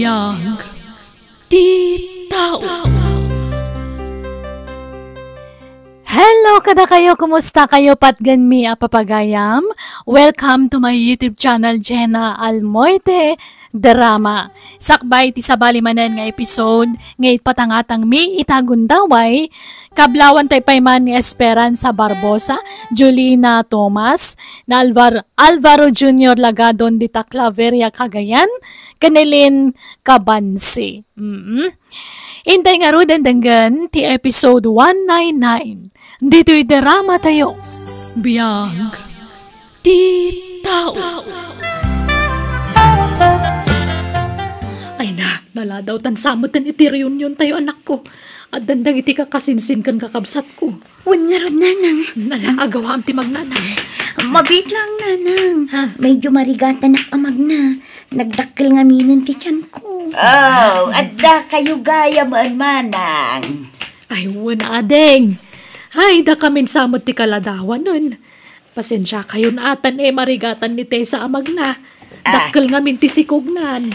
Biyag ti tao. Hello kada kayo, kumusta kayo patgan mi apapagayam? Welcome to my YouTube channel Jenna Almoite Drama. Sakbay ti sabali manen nga episode ngayit patangatang mi itagundaway kablawan tay payman ni Esperanza Barbosa, Julina Thomas, na Alvaro Jr. Lagadon di Taclaveria Cagayan, Kanilin Cabansi. Intay nga ro dandanggan ti episode 199. Dito'y drama tayo. Biyag ti tao. Ay na, naladaw tan samutan iti reunion tayo anak ko. At dandang iti kakasinsin kan kakabsat ko. Wan nga ron, nanang. Nala, agawa am ti magnanang. Mabit lang, nanang. Medyo marigatan ak amag na. Nagdakkel nga minin ti tiyan ko. Oh, adda kayo gaya man, manang. Ay, wana adeng. Ay, da kamin samot ti kaladawan nun. Pasensya kayo na atan marigatan ni Tessa amag na. Dakkel nga min ti sikugnan.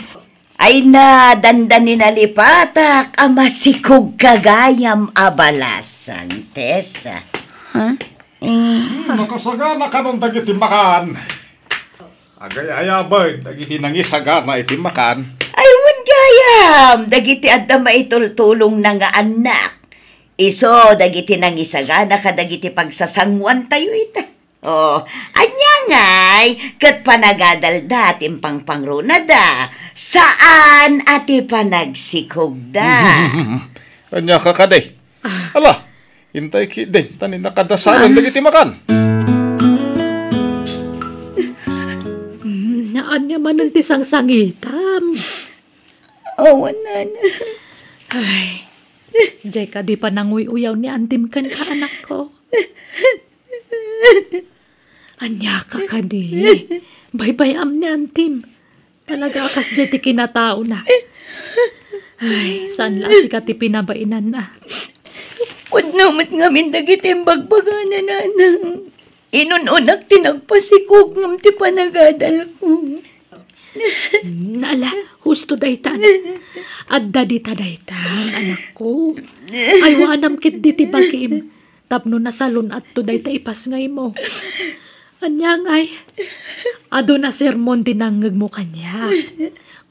Ay na, dandanin alipatak, amasikog kagayam abalasan, Tessa. Ha? Nakasagana ka nung dagiti makan. Agay-ayabay, dagiti nangisagana iti makan. Ay, wan gayam, dagiti adda maitultulong na nga anak. Iso, dagiti nangisagana ka dagiti pagsasangwan tayo ita. Oh, anya ngay, kat panagadalda timpang pangrunada. Saan ati panagsikog da? Anya ka kaday. Ala, hintay ki din, tanin nakadasaran dagiti makan. Naan niya man ang tisang sangitam. Awan na. Ay, jay ka di pa nanguy-uyaw ni antim kan ka anak ko. Anya ka di. Bye-bye am ni antim. Talaga akas jay ti kinatao na. Ay, saan lang si kati pinabainan na. Wad namat ngamin dagitim bagbaga na nanang. Inununak tinagpasikog ngam ti panagadal ko. Nala, husto daytan. Adda di ta daytan, anak ko. Ay, wanam kit di ti bagim. Tapno na salon at to dayta ipas ngay mo. Anyang ay, ado na sermon dinangag mo kanya.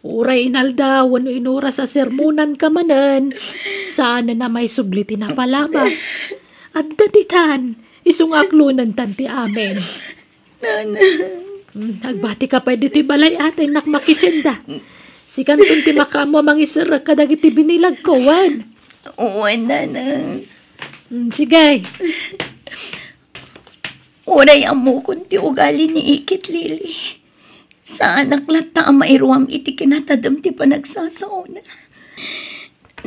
Uray inalda, wano inura sa sermonan ka manan. Saan na may subliti na palabas. Adda ditan, isungaklunan tanti amen. Nagbati ka pa dito'y balay atay nakmakitsenda. Si kanton ti makamo mangisara kadagiti binilag ko, wan. Uwan, nanang. Sige. Uray amo kunti ugali ni Ikit Lili. Sa anak lata mairuam iti kinatadam ti panagsasauna.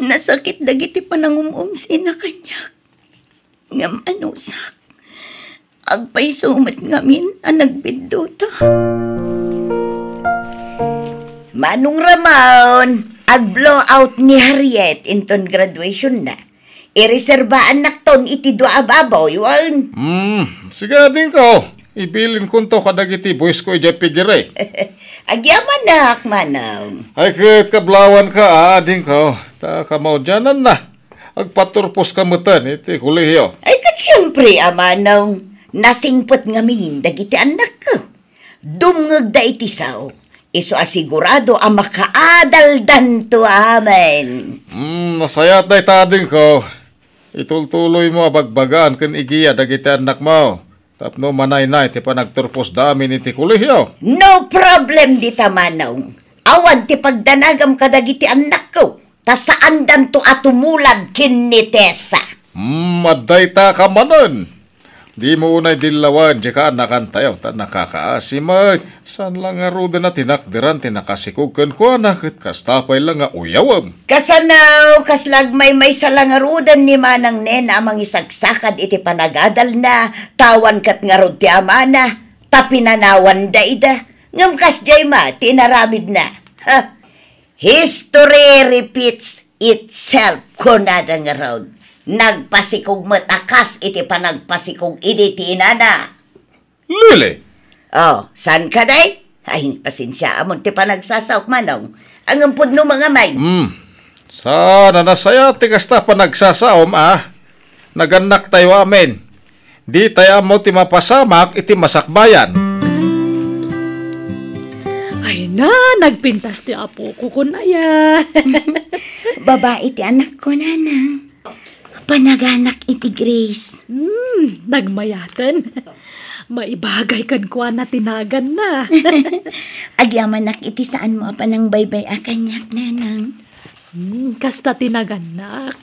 Nasakit dagiti panangumumsi na kanya. Ngam anusak. Agpay sumat ngamin ang nagbidota. Manong Ramon, ag-blow out ni Harriet inton graduation na. Ireserbaan nakton iti dua ababaw, yun. Sige din ko. Ibilin kunto kadagiti boys ko ija pigire. Agyaman na, manaw. Ay kit kablawan ka ading ko. Ta kamaw dyanan na. Agpaturpos ka mutan iti kulihiyo. Ay kat siyempre, manaw. Nasingpot ngamin dagiti anak ko. Dumngag da iti sao. Iso asigurado ang makaadaldan to amen. Nasayat na itading ko. Itultuloy mo abagbagaan kan igiya dagiti anak mo. Tapno manay-nay ti panagturpos damin iti kulihiyo. No problem di tamanaw. Awan ti pagdanagam ka dagiti anak ko. Ta saan dan to atumulag kin ni Tessa. Aday ta ka manon. Di mo unay dilawan, di ka anakan tayo, ta nakakaasimay. San lang nga ruda na tinakdiran, tinakasikugkan ko anak, at kastapay lang nga uyawam. Kasanaw, kaslagmay may salangarudan ni manang nena amang isagsakad iti panagadal na, tawan kat nga rod ti amana, tapinanawan da ida, ngam kas jay ma, tinaramid na. Ha? History repeats itself, kunada nga rod. Nagpasikog matakas iti panagpasikog iti tinana. Lili! Oh, san ka day? Ay, pasensya amon ti panagsasaok manong. Ang ampod no mga may. Sana nasaya ti kasta pa nagsasaom Naganak tayo amin. Di tayo mo ti mapasamak iti masakbayan. Ay na, nagpintas ti apo ko kunaya. Babae ti anak ko, nanang. Panaganak iti Grace. Nagmayatan. Maibagay kan kuha na tinagan na. Agyaman iti saan mo pa ng baybay akanyak, nanang. Kasta tinaganak.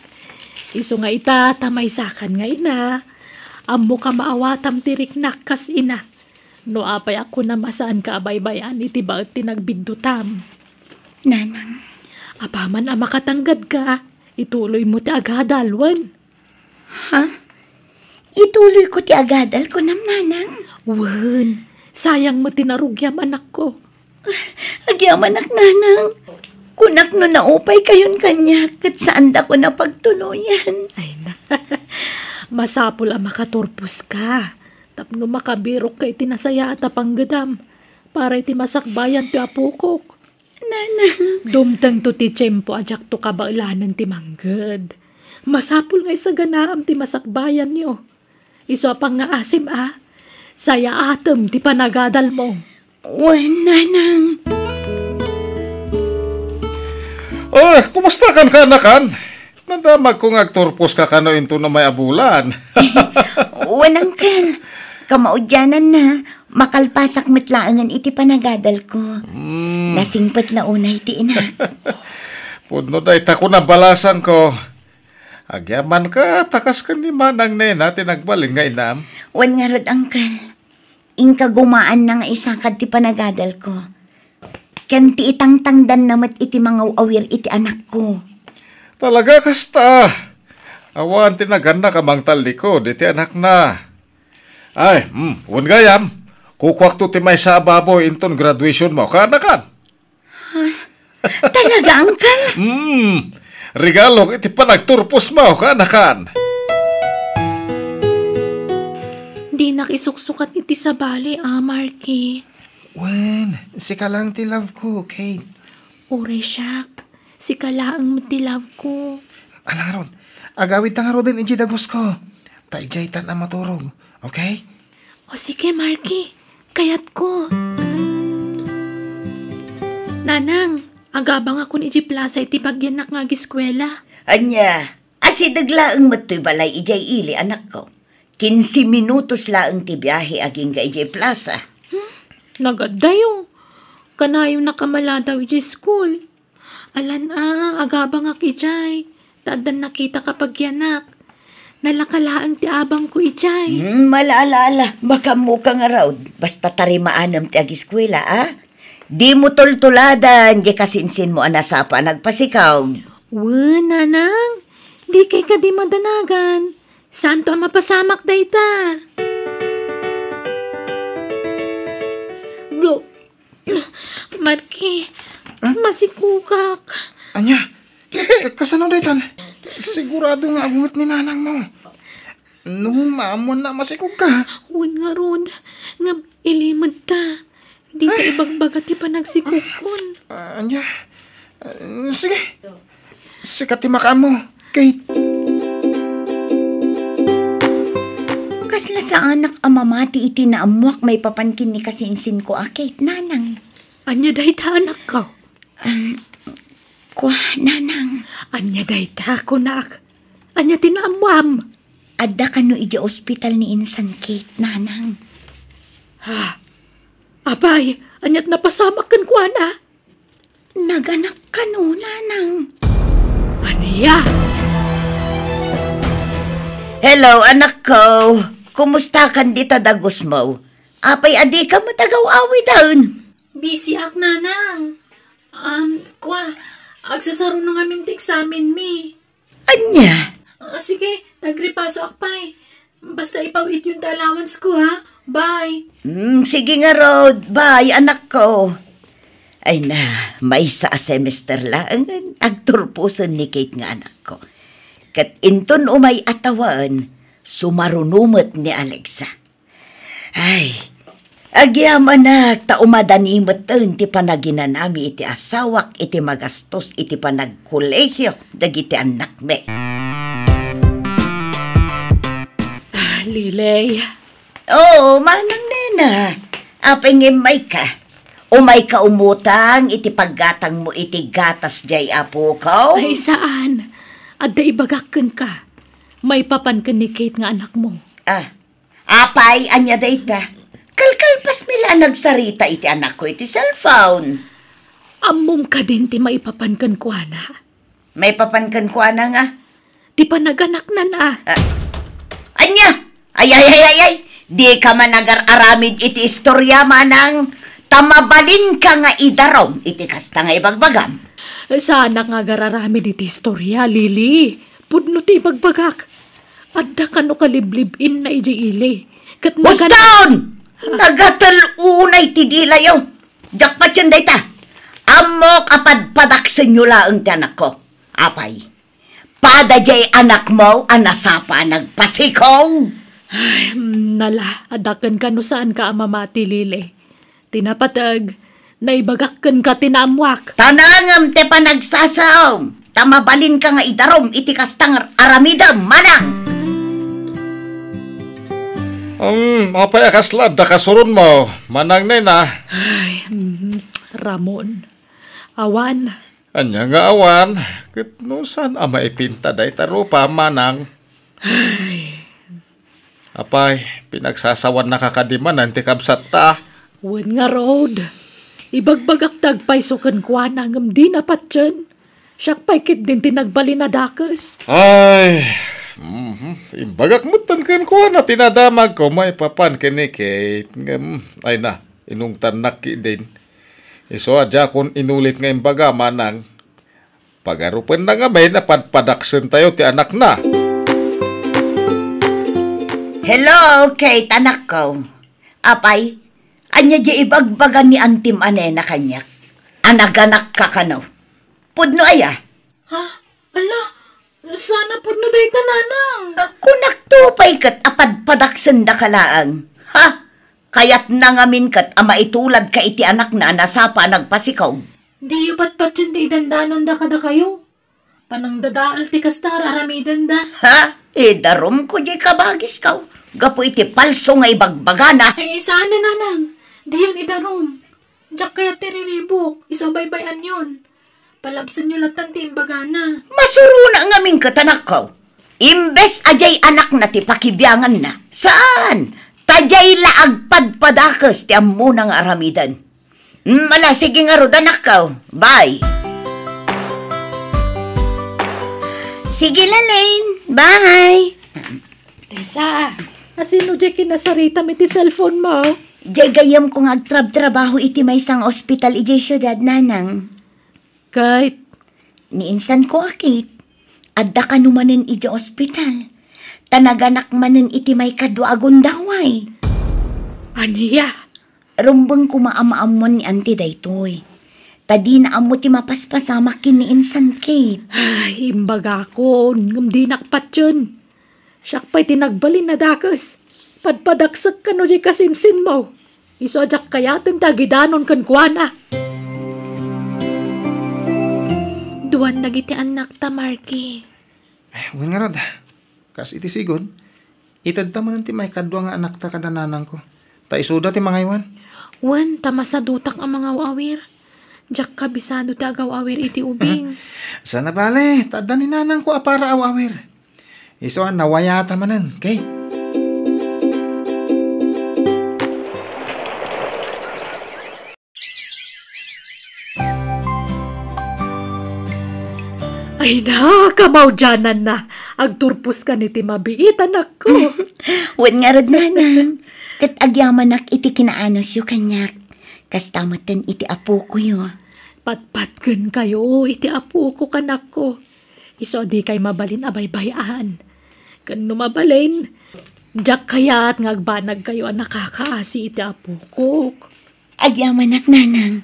Iso nga ita, tamay sakan nga ina. Amo ka maawatam tiriknak kas ina. No apay ako na masaan ka abaybayan iti ba't tinagbindutam. Nanang. Apaman makatanggad ka, ituloy mo ti agadalwan. Ha? Ituloy ko ti agadal ko nam, nanang. Wen, sayang mo tinarugyam anak ko. Agyaman nanang. Kunak no naupay kayon kanya kat saan da ko na pagtuluyan. Ay na, masapul ang makaturpos ka. Tapno makabirok kay tinasaya at apanggadam. Para iti masakbayan ti apukok. Nanang. Dumtang to ti tiyempo ajak to kabailanan ti manggad. Masapul nga isa ganaam ti masakbayan nyo. Iso pang nga asim Saya atem ti panagadal mo. Wen, nanang. Kumusta kan ka nakan? Nadamag kong agturpos ka kano into na may abulan. Wen, angkel. Kamaudyanan na. Makalpasak mitlaangan iti panagadal ko. Nasingpat launay ti inak. Pudno day tako na balasan ko. Agyaman ka, takas ka ni manang nena, tinagbaling nga inam. Wen nga rod, angkel. Ingka gumaan na nga isakad ti panagadal ko. Ken ti itangtangdan namat iti mga awir iti anak ko. Talaga kasta. Awan tinaganda ka mang talikod, iti anak na. Ay, wan gayam. Kukwak to ti may sa baboy inton graduation mo, kanakan. Talaga, angkel? Regalo iti panagturpos mo, kanakan. Di nakisuksukat iti sa bali, Marky. Wen, sika lang ti love ko, Kate. Ure siyak, si kalaang mo ti love ko. Alang ron, agawid ta nga ron din iti dagos ko. Taijay tan ang maturog, okay? O sige, Marky, kayat ko. Nanang, agabang ako ni iti plaza iti pagyanak nga giskwela. Anya, asidag laang matoy balay ijay ili anak ko. 15 minutos laang ti biyahe aging ga ijay plaza. Nagadayo. Kanayo nakamala daw iti school. Alan agabang ak ijay. Tadan nakita kapag yanak. Nalakalaang ti abang ko ijay. Malaala, baka mo ka nga raw. Basta tarimaanam ti agiskwela, Di mo tultuladan, di kasinsin mo anasapa nagpasikaw. Nanang. Di kay ka di madanagan. Saan to mapasamak dayta? Marky, masikukak. Anya, kasano daytan? Sigurado nga agungot ni nanang mo. Nung maamon na masikog ka. Huwag nga ron, nga ilimad ta. Di ta ibagbaga ti panagsikukon. Anya, sige. Sikat ti maka mo, Kate. Kasla sa anak amamati iti na amuak may papankin ni kasinsin ko, Kate, nanang. Anya dayta anak ko? Nanang. Anya dayta kunak. Anya tinamwam. Adda kano iti ospital ni Insan Kate, nanang. Abay, anyat napasamak kan ko, ana. Naganak kano, nanang. Aniya? Hello, anak ko. Kumusta kan dita dagos mo? Apay adi ka matagaw-awi daun. Busy ak, nanang. Agsasaro nung aming examen mi. Anya? Sige, nagripaso akpay. Basta ipawit yung allowance ko, ha? Bye. Sige nga, Rod. Bye, anak ko. Ay na, may sa semester lang. Agturpusan ni Kate nga anak ko. Kat inton umay atawan, sumarunumot ni Alexa. Ay, Agyaman ta umadanimot ti panaginanami iti asawak iti magastos iti panagkolehyo dagiti anak me. Lilay, Oo, manang nena. Apengem may ka. Umay ka umutang iti paggatang mo iti gatas jay apo ko. ay saan? Adda ibagakken ka. May papan ka ni Kate nga anak mo. Apay, anya dayta. Kalkalpas mila nagsarita iti anak ko iti cellphone. Amom ka din ti maipapankan ko na. May papankan ko na nga. Ti panaganak na na. Anya! Ay! Di ka man aramid iti istorya manang tamabalin ka nga idarom iti kasta nga ibagbagam. Sana nga gararami di ti istorya, Lili. Pudno ti ibagbagak. Adda ka no kaliblibin na ili. Musdown! Nagatalunay ti dilayo. Jakpat yun dayta. Amok apadpadak sa inyo laang ti anak ko. Apay, padajay anak mo anasapa nagpasikong. Ay, nala, adakan ka no saan ka amamati, Lili. Tinapatag, naibagakken ka tinamwak. Tanangam te panagsasaom. Tamabalin ka nga idarom iti kastang aramidam manang. Apay akaslad da kasurun mo, manang nena. Ay, Ramon. Awan. Anya nga awan, kitnusan ama ipinta day tarupa manang. Apay, pinagsasawan nakakadiman ti kabsat ta. Wen nga road. Ibagbagak tagpay sukan kwa nangam di napat dyan. Siyak pay kit din tinagbali na dakas. Ay, imbagak mutan kan ko na tinadamag ko may papan kini Kate. Ay na, inung tanak din. Iso adya kun inulit nga imbaga manang. Pagarupan na nga may napadpadaksen tayo ti anak na. Hello, Kate, anak ko. Apay, anya di ibagbagan ni Antim Ane na kanyak. Anaganak ka kano. Pudno aya. Ha? Ala, sana po na day tananang. Kunak tupay kat apadpadaksen da kalaang. Ha? Kayat nangamin kat ama itulad ka iti anak na nasapa nagpasikaw. Di yupat-pat yun di dandanon da kada kayo. Panang dadaal ti kastar aramidan da. Ha? Darom ko di kabagis kaw. Gapo iti palso nga ibagbagana. Ay, sana nanang. Di yun idarom. Diyak kaya tiriribok. Isabaybayan yun. Palabsan nyo latang ti imbagana. Masuro na ngamin katanak ko. Imbes ajay anak na ti pakibiyangan na. Saan? Tajay laag padpadakas ti ammo ng aramidan. Mala, sige nga ro, anak ko. Bye. Sige, Lalaine. Bye. Tessa, asino di kinasarita mi ti cellphone mo? Jay gayam kong agtrab-trabaho iti may isang ospital iti syudad nanang. Kahit, Niinsan ko akit. Adda ka numanen iti ospital. Tanaganak manen iti may kadwa agundaway. aniya? Rumbang kumaamaamon ni Auntie daytoy. Tadi na amo ti mapaspasamak kiniinsan Kate. Ay, imbaga ko, ngam di nakpat yun. Siyak pa'y tinagbalin na dakas. Padpadaksak ka no di kasinsin mo. Isodyak kayatin tagidanon kan kuana. Duwan nagiti anak ta, Marky. Wen nga rod, kas iti sigod, itad ta man ti may kadwa nga anak ta kadananang ko. Ta isuda ti mga iwan. Wan, tamasadutak ang mga awawir. Diyak kabisado ti agaw-awir iti ubing. Sana bale, tada ni nanang ko apara awawer. Iso nawaya ta manan, kay. Ay na, kamawdyanan na. Agturpos ka ni ti mabiitan ako. Wen nga rod nanang. Kat agyamanak iti kinaanos yu kanyak. Kastamatan iti apo ko yu. Patpatgan kayo, iti apo ko kanak ko. Iso di kay mabalin abaybayaan. Kan numabalin, diyak kaya't ngagbanag kayo ang nakakaasi iti apo ko. Agyamanak nanang.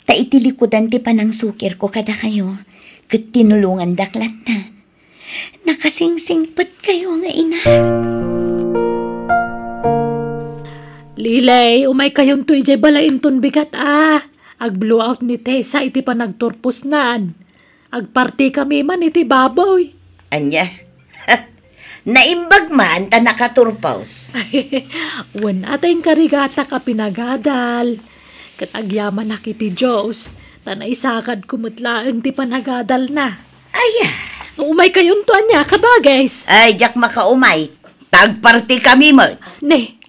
Ta iti likudan ti panang sukir ko kada kayo. Kat tinulungan daklat na. Nakasingsingpet kayo nga ina. Lilay, umay kayon to ijay balain ton bigat Ag blowout ni Tessa iti pa nagturpos naan. Ag party kami man iti baboy. Anya? Naimbag man ta nakaturpaws. Wan atay karigata ka pinagadal. Kat agyaman na kiti Diyos. Ta naisakad kumutlaang ti panagadal na. Aya. Umay kayon to anya kabagais. Ay, jak makaumay. Tagparty kami mo. Ne,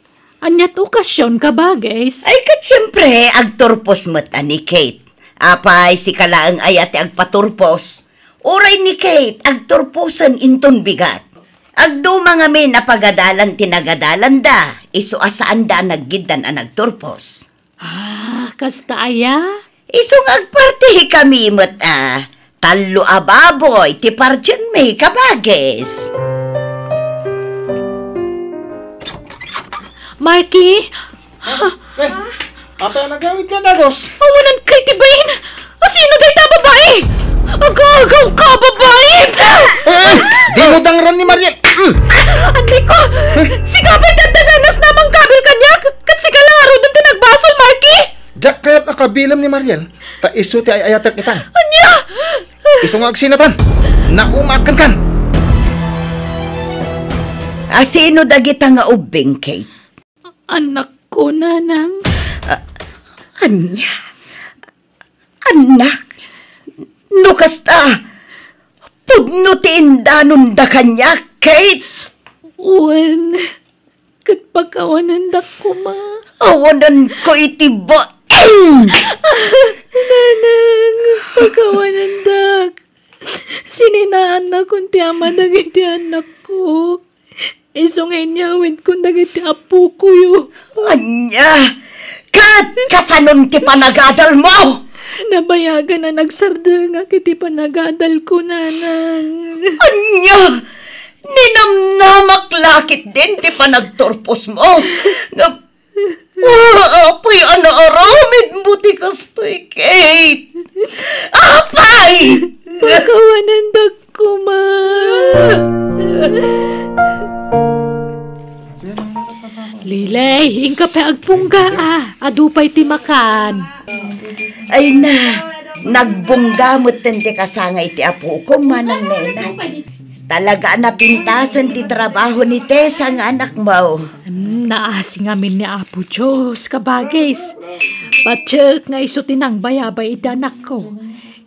anyat okasyon kabagais. Ay, kat siyempre, agturpos mo't ni Kate. Apay, si kalaang ayate agpaturpos. Uray ni Kate, agturposan inton bigat. Agdo mga men napagadalan tinagadalan da. Iso asaan da naggidan ang nagturpos. Kasta aya? Isong agparty kami mo't talo ababoy, ti parjan may kabages. Marky? Apa yang nagawid ka, Dagos? Awanan kay tibayin! Sino day ta babae? Agagaw ka babae! Di mo dangran ni Mariel! Anay ko! Si Gabay dadadanas namang kabil kanya! Kat si kalaro dun tinagbasol, Marky! Jak kaya't nakabilam ni Mariel. Ta iso ti ay ayatak itan. Anya! Iso nga agsinatan. Naumakan kan. Sino dagita nga ubing, Kate? Anak ko, nanang. Anya? Anak? No kasta? Pudno ti indanon da kanya, Kate? Uwan. Kat pagkawanan da ko, ma. Awanan ko itibo. Nanang, pagkawanan da. Sininaan na kung ti ama dagiti anak ko. Isong inyawin kung dagiti apo ko yo. Anya? Kat kasanon ti panagadal mo? Nabayagan na nagsarda nga kiti panagadal ko, nanang. Anya? Ninamnamak lakit din ti panagturpos mo. Apay, anaaramid mo ti kastoy, Kate. Apay! Pagkawanan da ko, ma. Lilay, ingka pa agpungga adupay ti makan. Ay na, nagbunggamot ti kasangay ti apo ko manang nena. Talaga napintasan ti trabaho ni Tessa nga anak mo. Naasing amin ni Apo Diyos, kabagis. Patsyak nga iso tinang bayabay iti anak ko.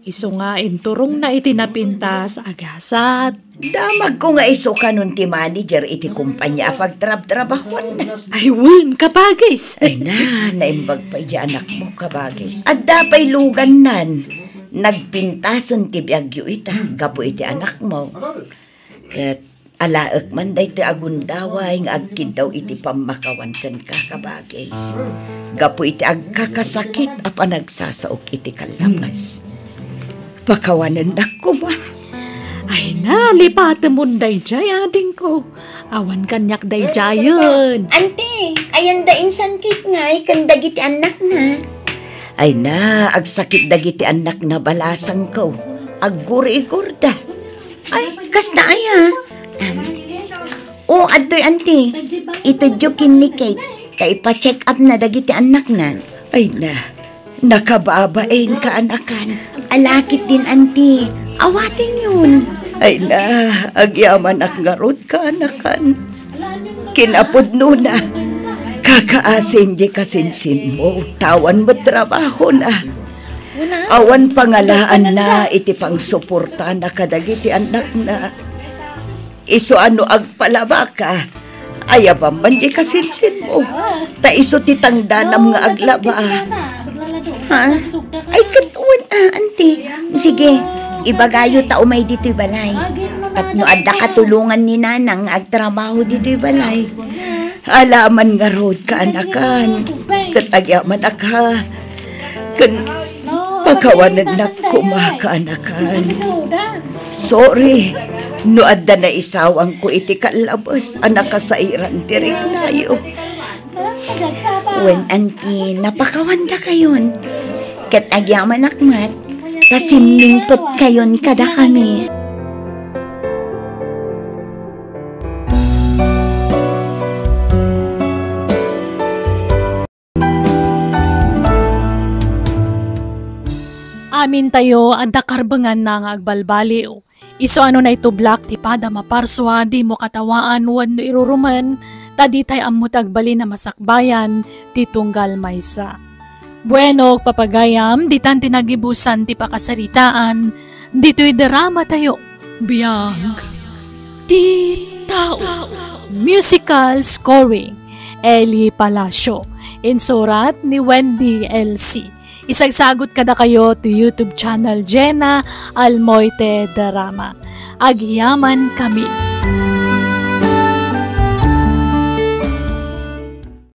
Iso nga inturong na iti napintas agasat. Damag ko nga iso kanon ti manager iti kumpanya pagtrab-trabahon na. Ay, wun, kabagis. Ay na, naimbag pa iti anak mo, kabagis. At dapay lugan nan, nagpintasan ti biagyo ita, gapo iti anak mo. Kat alaek man day ti agundaway nga agkid daw iti pamakawan kan ka, kabagis. Gapo iti agkakasakit apa nagsasaok iti kalamas. Pakawanan na ko ma. Ay na, lipate mo day jay, ading ko. Awan kanyak day jayon. Ante, ayan da insan kit nga, ikan dagiti anak na. Ay na, agsakit dagiti anak na balasang ko. Agguri-gurda. Ay, kas na aya. Adoy ante, itudyokin ni Kate. Kay pa-check up na dagiti anak na. Ay na, nakababain ka anakan. Alakit din ante, awatin yun. Ay na, agyaman ak ngarod ka anakan. Kinapod na. Kakaasin di kasinsin mo. Tawan mo trabaho na. Awan pangalaan na iti pang suporta na kadagiti anak na. Iso ano agpalaba ka. Ayabam man di kasinsin mo. Ta iso titangdanam nga aglaba. Ha? Ay katuan auntie. Sige, ibagayo ta umay dito'y balay. Tapno adda katulungan ni nanang agtrabaho dito'y balay. Alaman nga road ka anakan. Katagyaman aka. Pagkawanan na kumaka anakan. Sorry. No adda na isawang ko iti kalabas. Anak kasairan tirik layo. When auntie, napakawanda kayon. Katagyaman akmat. Tasimningpot kayon kada kami. amin tayo adda karbangan na nga agbalbaliw. Iso ano na ito black ti pada maparswa di mo katawaan wano iruruman tadi tay ammut agbali na masakbayan ti tunggal maysa. Bueno papagayam ditan tinagibusan ti pakasaritaan dito'y drama tayo. Biyag ti tao. Musical scoring Eli Palacio. Insurat ni Wendy LC. Isagsagot kada kayo to YouTube channel Jenna Almoite Drama. Agyaman kami.